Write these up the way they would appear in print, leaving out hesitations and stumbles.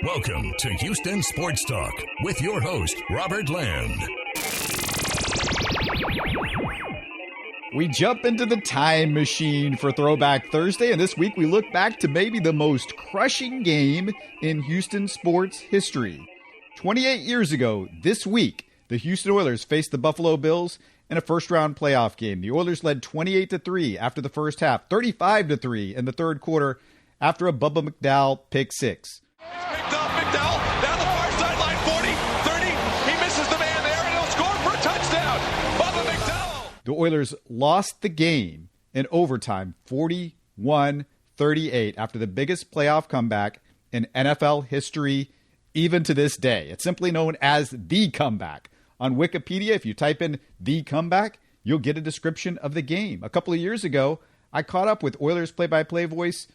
Welcome to Houston Sports Talk with your host, Robert Land. We jump into the time machine for Throwback Thursday, and this week we look back to maybe the most crushing game in Houston sports history. 28 years ago this week, the Houston Oilers faced the Buffalo Bills in a first-round playoff game. The Oilers led 28-3 after the first half, 35-3 in the third quarter after a Bubba McDowell pick six. Picked off McDowell, down the far sideline, 40, 30, he misses the man there, and he'll score for a touchdown. Bubba McDowell. The Oilers lost the game in overtime, 41-38, after the biggest playoff comeback in NFL history, even to this day. It's simply known as the comeback. On Wikipedia, if you type in the comeback, you'll get a description of the game. A couple of years ago, I caught up with Oilers play-by-play voice,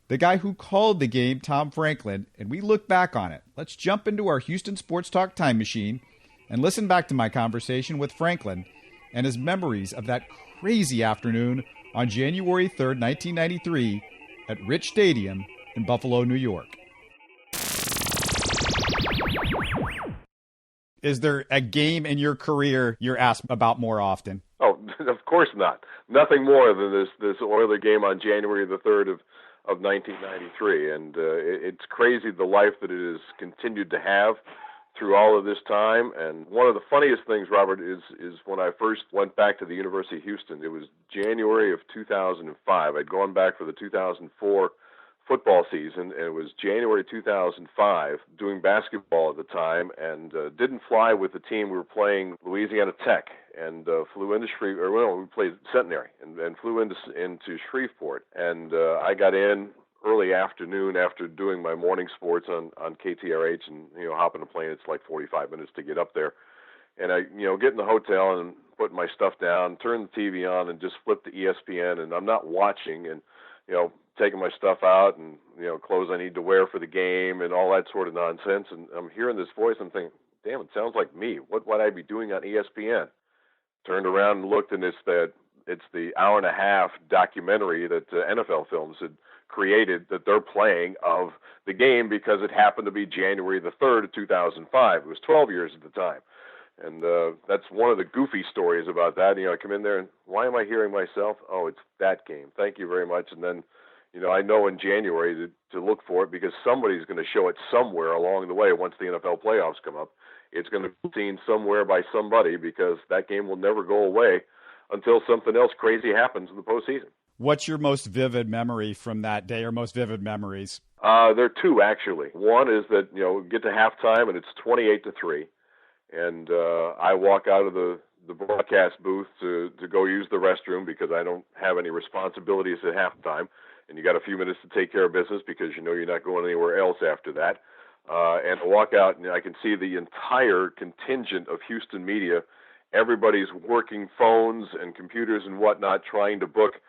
the guy who called the game, Tom Franklin, and we look back on it. Let's jump into our Houston Sports Talk time machine and listen back to my conversation with Franklin and his memories of that crazy afternoon on January 3rd, 1993 at Rich Stadium in Buffalo, New York. Is there a game in your career you're asked about more often? Oh, of course not. Nothing more than this Oiler game on January the 3rd of 1993. And it's crazy the life that it has continued to have through all of this time. And one of the funniest things, Robert, is when I first went back to the University of Houston. It was January of 2005. I'd gone back for the 2004 football season, and it was January 2005, doing basketball at the time, and didn't fly with the team. We were playing Louisiana Tech, and flew into we played Centenary, and flew into Shreveport. And I got in early afternoon after doing my morning sports on KTRH, and hopping a plane. It's like 45 minutes to get up there. And I get in the hotel and put my stuff down, turn the TV on, and just flip to ESPN, and I'm not watching, and taking my stuff out and clothes I need to wear for the game and all that sort of nonsense. And I'm hearing this voice. I'm thinking, damn, it sounds like me. What would I be doing on ESPN? Turned around and looked, and it's the hour-and-a-half documentary that NFL Films had created that they're playing of the game, because it happened to be January the 3rd of 2005. It was 12 years at the time. And that's one of the goofy stories about that. I come in there, and why am I hearing myself? Oh, it's that game. Thank you very much. And then, I know in January to look for it, because somebody's going to show it somewhere along the way. Once the NFL playoffs come up, it's going to be seen somewhere by somebody, because that game will never go away until something else crazy happens in the postseason. What's your most vivid memory from that day, or most vivid memories? There are two, actually. One is that, get to halftime, and it's 28-3. And I walk out of the broadcast booth to go use the restroom, because I don't have any responsibilities at halftime. And you got a few minutes to take care of business, because you're not going anywhere else after that. And I walk out, and I can see the entire contingent of Houston media. Everybody's working phones and computers and whatnot, trying to book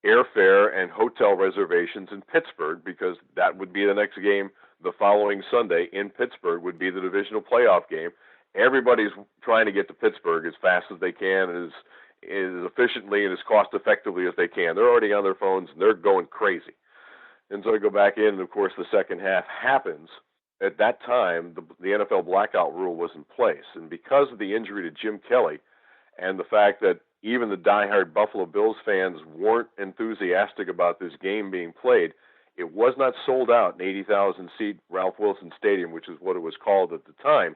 airfare and hotel reservations in Pittsburgh, because that would be the next game. The following Sunday in Pittsburgh would be the divisional playoff game. Everybody's trying to get to Pittsburgh as fast as they can, as efficiently and as cost-effectively as they can. They're already on their phones, and they're going crazy. And so I go back in, and, of course, the second half happens. At that time, the NFL blackout rule was in place. And because of the injury to Jim Kelly and the fact that even the diehard Buffalo Bills fans weren't enthusiastic about this game being played, it was not sold out in 80,000-seat Ralph Wilson Stadium, which is what it was called at the time.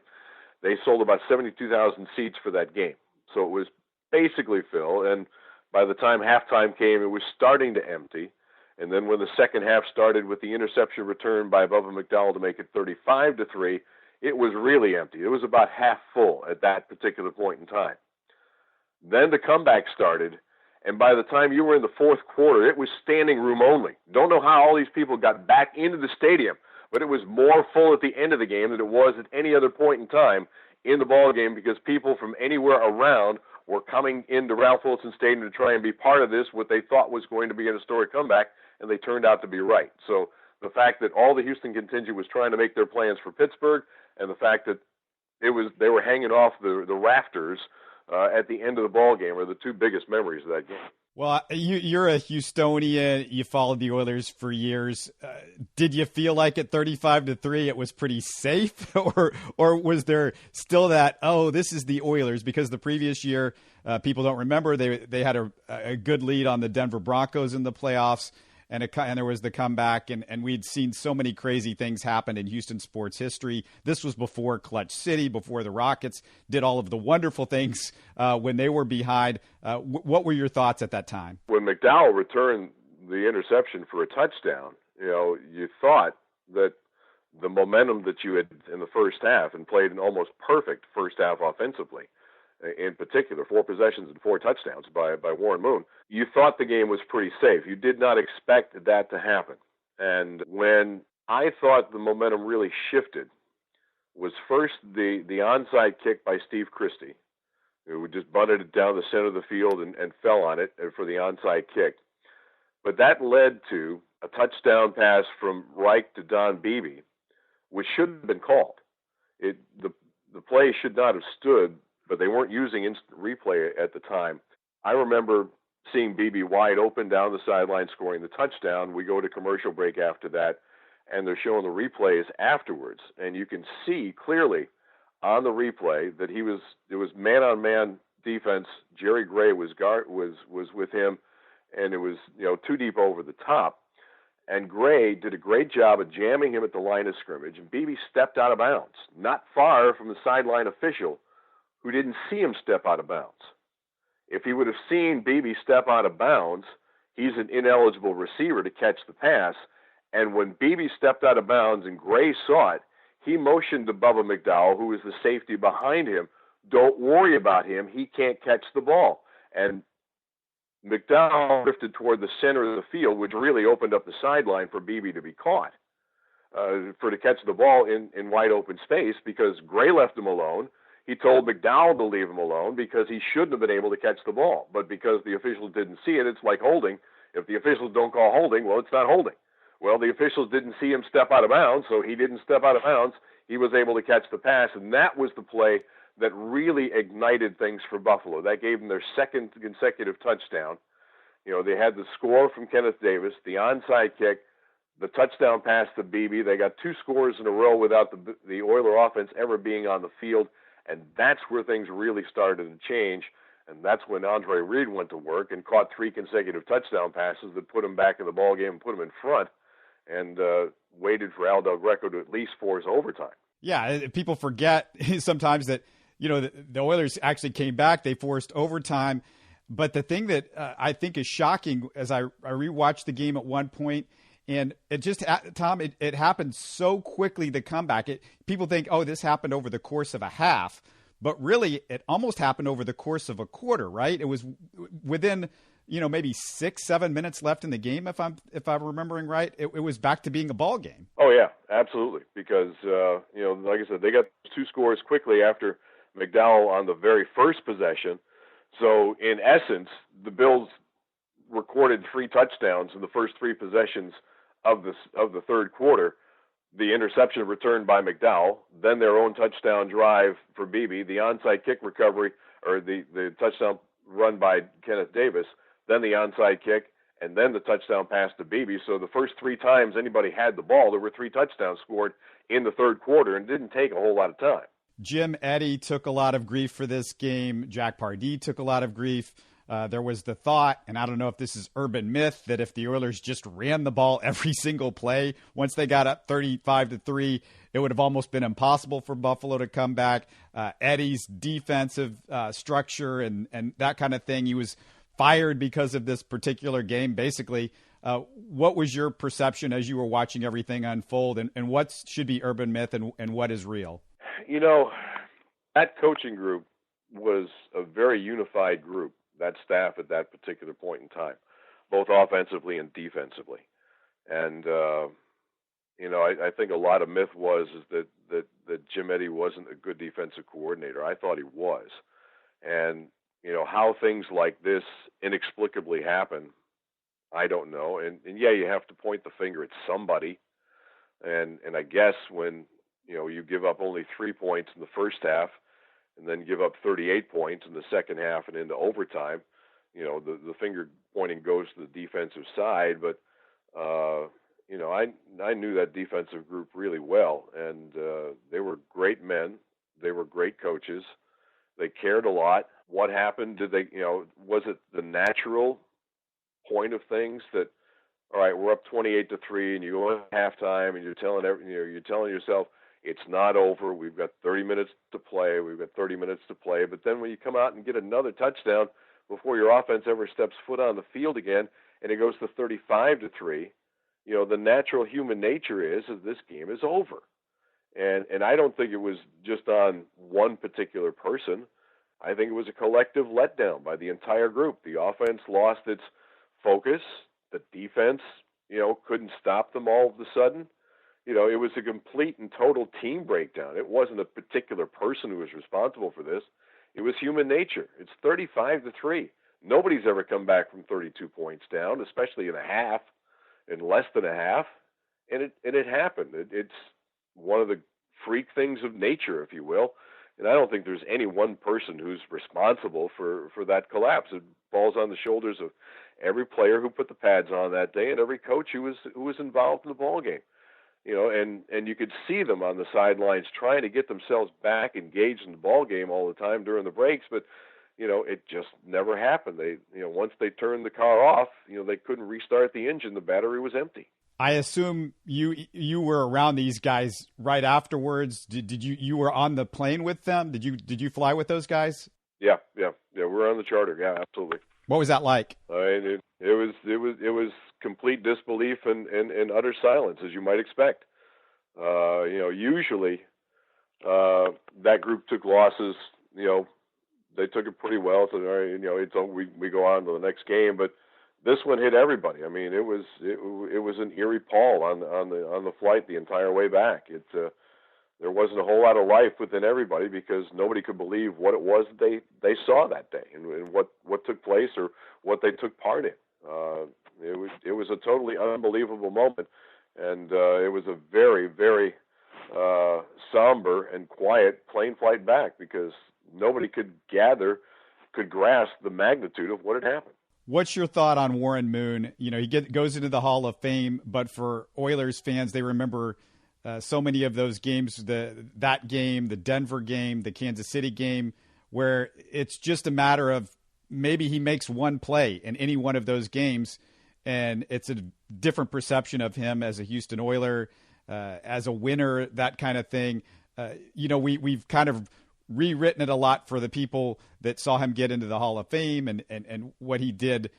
They sold about 72,000 seats for that game. So it was basically filled, and by the time halftime came, it was starting to empty. And then when the second half started with the interception return by Bubba McDowell to make it 35-3, it was really empty. It was about half full at that particular point in time. Then the comeback started, and by the time you were in the fourth quarter, it was standing room only. Don't know how all these people got back into the stadium, but it was more full at the end of the game than it was at any other point in time in the ball game, because people from anywhere around were coming into Ralph Wilson Stadium to try and be part of this, what they thought was going to be an historic comeback, and they turned out to be right. So the fact that all the Houston contingent was trying to make their plans for Pittsburgh, and the fact that they were hanging off the rafters at the end of the ball game are the two biggest memories of that game. Well, you're a Houstonian. You followed the Oilers for years. Did you feel like at 35-3 it was pretty safe, or was there still that, oh, this is the Oilers? Because the previous year, people don't remember, they had a good lead on the Denver Broncos in the playoffs, and there was the comeback, and we'd seen so many crazy things happen in Houston sports history. This was before Clutch City, before the Rockets did all of the wonderful things when they were behind. What were your thoughts at that time? When McDowell returned the interception for a touchdown, you thought that the momentum that you had in the first half and played an almost perfect first half offensively, in particular, 4 possessions and 4 touchdowns by Warren Moon, you thought the game was pretty safe. You did not expect that to happen. And when I thought the momentum really shifted was first the onside kick by Steve Christie, who just butted it down the center of the field and fell on it for the onside kick. But that led to a touchdown pass from Reich to Don Beebe, which should have been called. The play should not have stood, but they weren't using instant replay at the time. I remember seeing Beebe wide open down the sideline scoring the touchdown. We go to commercial break after that, and they're showing the replays afterwards. And you can see clearly on the replay that it was man-on-man defense. Jerry Gray was with him, and it was 2 deep over the top. And Gray did a great job of jamming him at the line of scrimmage, and Beebe stepped out of bounds, not far from the sideline official, who didn't see him step out of bounds. If he would have seen Beebe step out of bounds, he's an ineligible receiver to catch the pass. And when Beebe stepped out of bounds and Gray saw it, he motioned to Bubba McDowell, who was the safety behind him, don't worry about him, he can't catch the ball. And McDowell drifted toward the center of the field, which really opened up the sideline for Beebe to be caught, to catch the ball in wide open space, because Gray left him alone. He told McDowell to leave him alone because he shouldn't have been able to catch the ball. But because the officials didn't see it, it's like holding. If the officials don't call holding, well, it's not holding. Well, the officials didn't see him step out of bounds, so he didn't step out of bounds. He was able to catch the pass, and that was the play that really ignited things for Buffalo. That gave them their second consecutive touchdown. They had the score from Kenneth Davis, the onside kick, the touchdown pass to Beebe. They got 2 scores in a row without the Oiler offense ever being on the field. And that's where things really started to change. And that's when Andre Reed went to work and caught 3 consecutive touchdown passes that put him back in the ballgame and put him in front, and waited for Al Del Greco to at least force overtime. Yeah, people forget sometimes that, the Oilers actually came back. They forced overtime. But the thing that I think is shocking, as I rewatched the game at one point, and it just, Tom, it happened so quickly, the comeback. People think, oh, this happened over the course of a half. But really, it almost happened over the course of a quarter, right? It was within, maybe 6-7 minutes left in the game, if I'm remembering right. It was back to being a ball game. Oh, yeah, absolutely. Because, like I said, they got 2 scores quickly after McDowell on the very first possession. So, in essence, the Bills recorded 3 touchdowns in the first 3 possessions of the third quarter. The interception returned by McDowell, then their own touchdown drive for Beebe, the onside kick recovery, or the touchdown run by Kenneth Davis, then the onside kick, and then the touchdown pass to Beebe. So the first 3 times anybody had the ball, there were 3 touchdowns scored in the third quarter, and it didn't take a whole lot of time. Jim Eddy took a lot of grief for this game. Jack Pardee took a lot of grief. There was the thought, and I don't know if this is urban myth, that if the Oilers just ran the ball every single play, once they got up 35-3, it would have almost been impossible for Buffalo to come back. Eddy's defensive structure and that kind of thing, he was fired because of this particular game, basically. What was your perception as you were watching everything unfold, and what should be urban myth and what is real? That coaching group was a very unified group, that staff at that particular point in time, both offensively and defensively. And, I think a lot of myth was that Jim Eddy wasn't a good defensive coordinator. I thought he was. And, how things like this inexplicably happen, I don't know. And yeah, you have to point the finger at somebody. And I guess when, you give up only 3 points in the first half and then give up 38 points in the second half and into overtime, the finger pointing goes to the defensive side, but I knew that defensive group really well, and they were great men. They were great coaches. They cared a lot. What happened? Did they, was it the natural point of things that, all right, we're up 28-3, and you go at halftime, and you're telling yourself it's not over. We've got 30 minutes to play. But then when you come out and get another touchdown before your offense ever steps foot on the field again, and it goes to 35-3, the natural human nature is this game is over. And I don't think it was just on one particular person. I think it was a collective letdown by the entire group. The offense lost its focus. The defense, couldn't stop them all of a sudden. It was a complete and total team breakdown. It wasn't a particular person who was responsible for this. It was human nature. It's 35-3. Nobody's ever come back from 32 points down, especially in a half, in less than a half. And it happened. It's one of the freak things of nature, if you will. And I don't think there's any one person who's responsible for that collapse. It falls on the shoulders of every player who put the pads on that day and every coach who was involved in the ball game. And you could see them on the sidelines trying to get themselves back engaged in the ball game all the time during the breaks, but it just never happened. They, once they turned the car off, they couldn't restart the engine. The battery was empty. I assume you were around these guys right afterwards. Did you were on the plane with them? Did you fly with those guys? Yeah. We're on the charter. Yeah, absolutely. What was that like? It was complete disbelief and utter silence, as you might expect. Usually that group took losses. They took it pretty well. So we go on to the next game, but this one hit everybody. I mean, it was an eerie pall on the flight the entire way back. There wasn't a whole lot of life within everybody because nobody could believe what it was they saw that day and what took place or what they took part in. It was a totally unbelievable moment, and it was a very, very somber and quiet plane flight back because nobody could grasp the magnitude of what had happened. What's your thought on Warren Moon? He goes into the Hall of Fame, but for Oilers fans, they remember so many of those games, that game, the Denver game, the Kansas City game, where it's just a matter of maybe he makes one play in any one of those games, and it's a different perception of him as a Houston Oiler, as a winner, that kind of thing. We've kind of rewritten it a lot for the people that saw him get into the Hall of Fame and what he did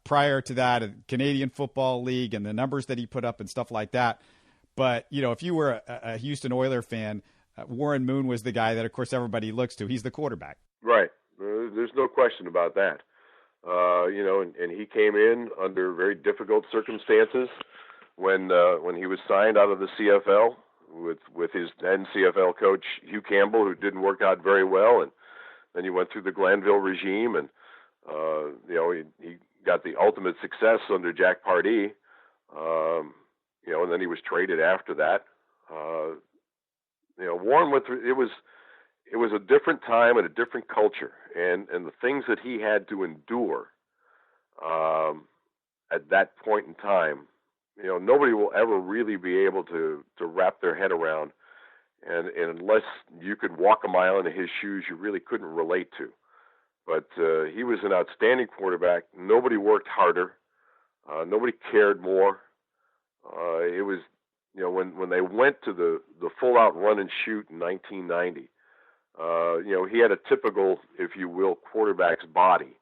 prior to that, Canadian Football League and the numbers that he put up and stuff like that. But, if you were a Houston Oiler fan, Warren Moon was the guy that, of course, everybody looks to. He's the quarterback. Right. There's no question about that. And he came in under very difficult circumstances when he was signed out of the CFL with his then CFL coach, Hugh Campbell, who didn't work out very well. And then he went through the Glanville regime and, he got the ultimate success under Jack Pardee. And then he was traded after that. Warren went through, it was a different time and a different culture, and the things that he had to endure at that point in time, nobody will ever really be able to wrap their head around, and unless you could walk a mile into his shoes, you really couldn't relate to. But he was an outstanding quarterback. Nobody worked harder. Nobody cared more. It was, when they went to the full-out run and shoot in 1990, he had a typical, if you will, quarterback's body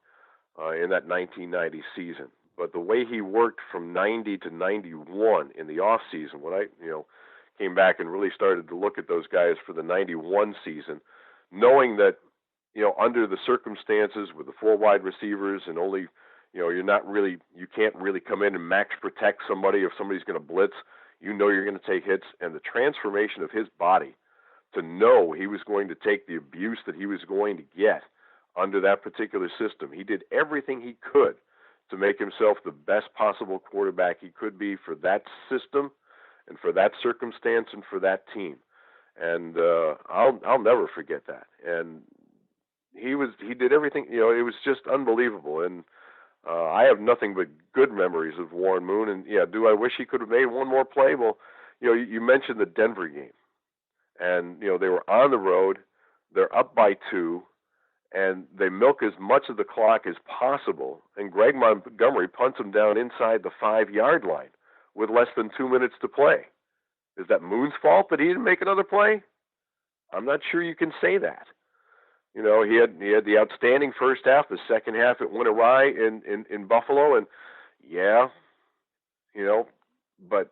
in that 1990 season. But the way he worked from 90 to 91 in the off season, when I, came back and really started to look at those guys for the 91 season, knowing that, under the circumstances with the four wide receivers and only, you can't really come in and max protect somebody if somebody's going to blitz. You're going to take hits, and the transformation of his body to know he was going to take the abuse that he was going to get under that particular system. He did everything he could to make himself the best possible quarterback he could be for that system and for that circumstance and for that team. And I'll never forget that. And, he did everything. It was just unbelievable. And I have nothing but good memories of Warren Moon. And yeah, do I wish he could have made one more play? Well, you mentioned the Denver game, and they were on the road. They're up by 2, and they milk as much of the clock as possible. And Greg Montgomery punts them down inside the 5-yard line with less than 2 minutes to play. Is that Moon's fault that he didn't make another play? I'm not sure you can say that. He had the outstanding first half. The second half, it went awry in Buffalo, and but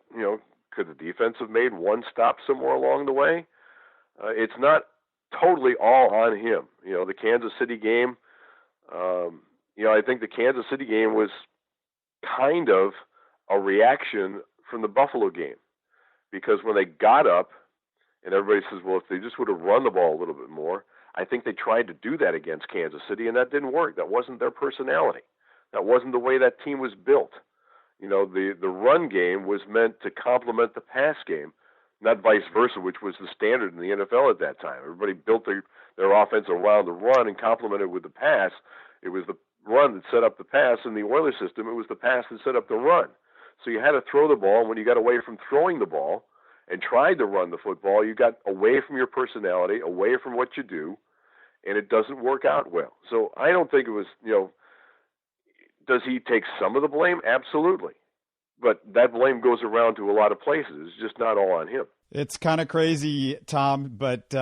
could the defense have made one stop somewhere along the way? It's not totally all on him. The Kansas City game. I think the Kansas City game was kind of a reaction from the Buffalo game, because when they got up, and everybody says, well, if they just would have run the ball a little bit more, I think they tried to do that against Kansas City, and that didn't work. That wasn't their personality. That wasn't the way that team was built. The run game was meant to complement the pass game, not vice versa, which was the standard in the NFL at that time. Everybody built their offense around the run and complemented with the pass. It was the run that set up the pass. In the Oilers system, it was the pass that set up the run. So you had to throw the ball, and when you got away from throwing the ball and tried to run the football, you got away from your personality, away from what you do, and it doesn't work out well. So I don't think it was, does he take some of the blame? Absolutely. But that blame goes around to a lot of places. It's just not all on him. It's kind of crazy, Tom, but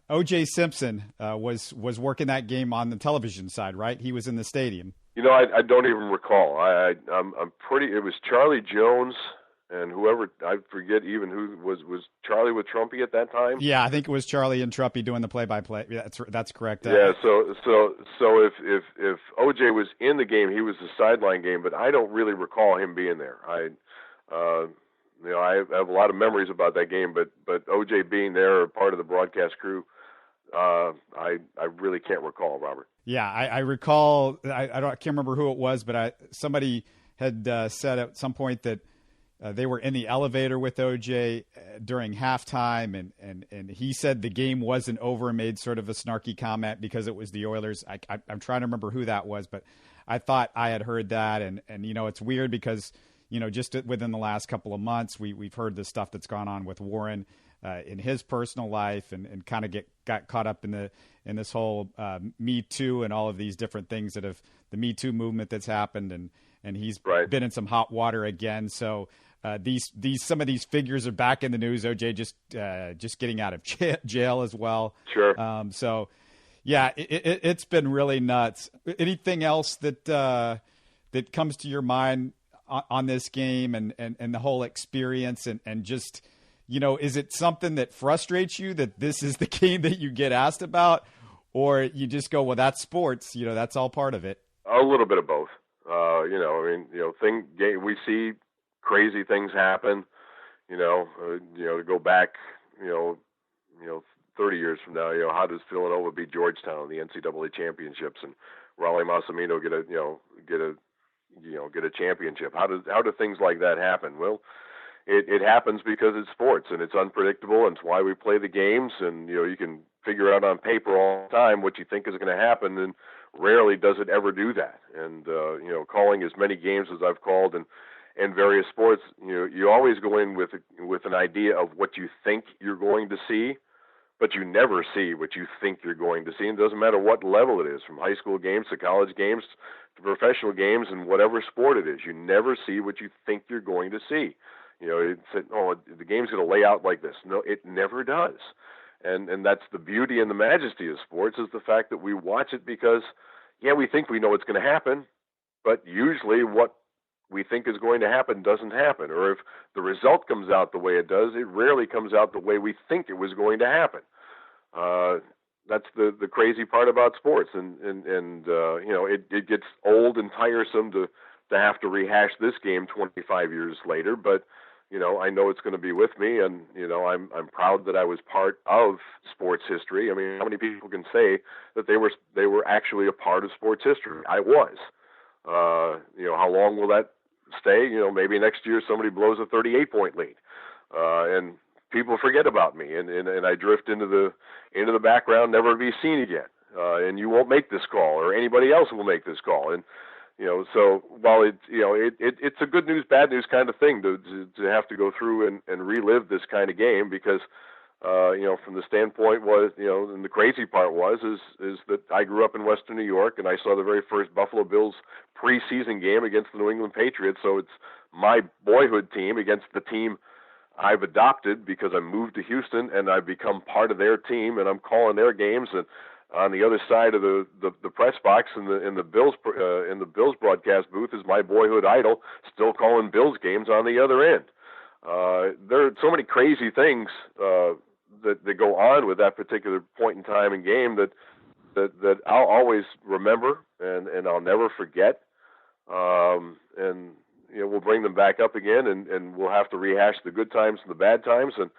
O.J. Simpson was working that game on the television side, right? He was in the stadium. I don't even recall. I'm pretty. It was Charlie Jones and whoever, I forget even who was Charlie with Trumpy at that time. Yeah, I think it was Charlie and Trumpy doing the play-by-play. Yeah, that's correct. Yeah. So if OJ was in the game, he was the sideline game, but I don't really recall him being there. I have a lot of memories about that game, but OJ being there or part of the broadcast crew, I really can't recall, Robert. Yeah, I recall. I can't remember who it was, but somebody had said at some point that they were in the elevator with OJ during halftime, and he said the game wasn't over and made sort of a snarky comment because it was the Oilers. I'm trying to remember who that was, but I thought I had heard that, and it's weird because just within the last couple of months we've heard the stuff that's gone on with Warren in his personal life, and kind of got caught up in this whole Me Too and all of these different things that have the Me Too movement that's happened, and he's been in some hot water again. So some of these figures are back in the news. OJ just getting out of jail as well. Sure. So yeah, it's been really nuts. Anything else that comes to your mind on this game and the whole experience and just, is it something that frustrates you that this is the game that you get asked about, or you just go, well, that's sports, that's all part of it? A little bit of both. We see crazy things happen, to go back, 30 years from now, how does Villanova beat Georgetown in the NCAA championships, and Raleigh Massimino get a championship? How do things like that happen? Well, it happens because it's sports and it's unpredictable, and it's why we play the games. And you can figure out on paper all the time what you think is going to happen, and rarely does it ever do that. And calling as many games as I've called in various sports, you always go in with an idea of what you think you're going to see, but you never see what you think you're going to see. And it doesn't matter what level it is, from high school games to college games to professional games and whatever sport it is. You never see what you think you're going to see. It's the game's going to lay out like this. No, it never does. And that's the beauty and the majesty of sports, is the fact that we watch it because, we think we know what's going to happen, but usually what we think is going to happen doesn't happen. Or if the result comes out the way it does, it rarely comes out the way we think it was going to happen. That's the crazy part about sports. And it gets old and tiresome to have to rehash this game 25 years later, but I know it's going to be with me, and I'm proud that I was part of sports history. I mean, how many people can say that they were actually a part of sports history? I was. How long will that stay? Maybe next year somebody blows a 38-point lead, and people forget about me, and I drift into the background, never to be seen again. and you won't make this call, or anybody else will make this call. And so while it's a good news, bad news kind of thing to have to go through and relive this kind of game, because from the standpoint was, and the crazy part is that I grew up in Western New York, and I saw the very first Buffalo Bills preseason game against the New England Patriots. So it's my boyhood team against the team I've adopted because I moved to Houston and I've become part of their team, and I'm calling their games. And on the other side of the press box in the Bills broadcast booth is my boyhood idol, still calling Bills games on the other end. There are so many crazy things that go on with that particular point in time and game that I'll always remember and I'll never forget. And we'll bring them back up again, and we'll have to rehash the good times and the bad times. And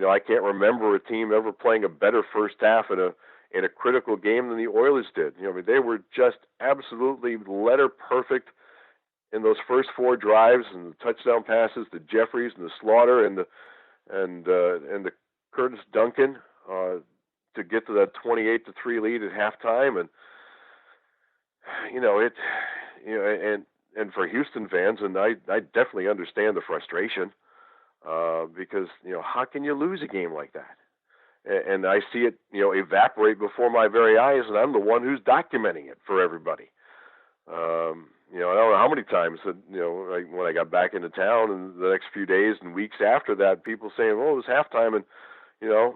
I can't remember a team ever playing a better first half in a critical game than the Oilers did. They were just absolutely letter perfect in those first 4 drives, and the touchdown passes to Jeffries and the Slaughter and the Curtis Duncan to get to that 28-3 lead at halftime. And and for Houston fans, and I definitely understand the frustration because how can you lose a game like that? And I see it evaporate before my very eyes, and I'm the one who's documenting it for everybody. I don't know how many times that, when I got back into town and the next few days and weeks after that, people saying, well, it was halftime, and,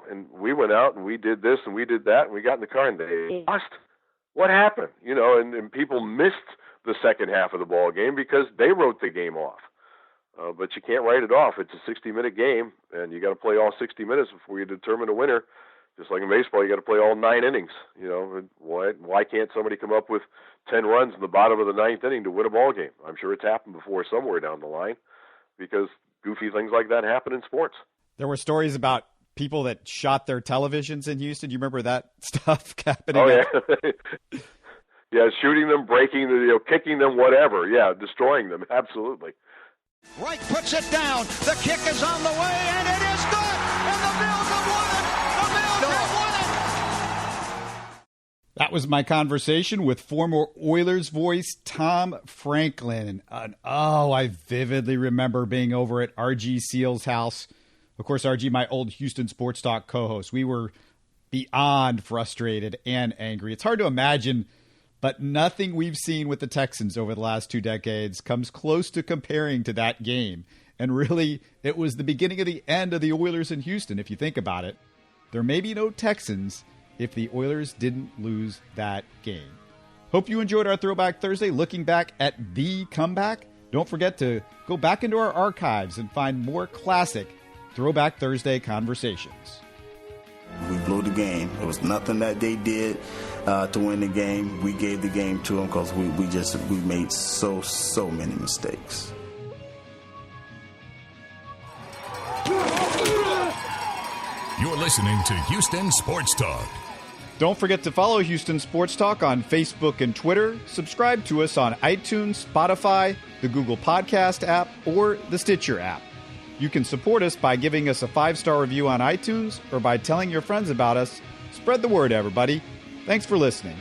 and we went out and we did this and we did that, and we got in the car and they lost. What happened? And people missed the second half of the ball game because they wrote the game off. But you can't write it off. It's a 60-minute game, and you got to play all 60 minutes before you determine a winner. Just like in baseball, you got to play all 9 innings. Why can't somebody come up with 10 runs in the bottom of the 9th inning to win a ball game? I'm sure it's happened before somewhere down the line, because goofy things like that happen in sports. There were stories about people that shot their televisions in Houston. Do you remember that stuff happening? Oh, yeah. Yeah, shooting them, breaking them, kicking them, whatever. Yeah, destroying them. Absolutely. Reich puts it down. The kick is on the way, and it is good. And the Bills have won it. The Bills have won it. That was my conversation with former Oilers voice Tom Franklin. I vividly remember being over at RG Seal's house. Of course, RG, my old Houston Sports Talk co-host. We were beyond frustrated and angry. It's hard to imagine, but nothing we've seen with the Texans over the last 2 decades comes close to comparing to that game. And really, it was the beginning of the end of the Oilers in Houston, if you think about it. There may be no Texans if the Oilers didn't lose that game. Hope you enjoyed our Throwback Thursday, looking back at the comeback. Don't forget to go back into our archives and find more classic Throwback Thursday conversations. We blew the game. It was nothing that they did to win the game. We gave the game to them because we made so many mistakes. You're listening to Houston Sports Talk. Don't forget to follow Houston Sports Talk on Facebook and Twitter. Subscribe to us on iTunes, Spotify, the Google Podcast app, or the Stitcher app. You can support us by giving us a 5-star review on iTunes or by telling your friends about us. Spread the word, everybody. Thanks for listening.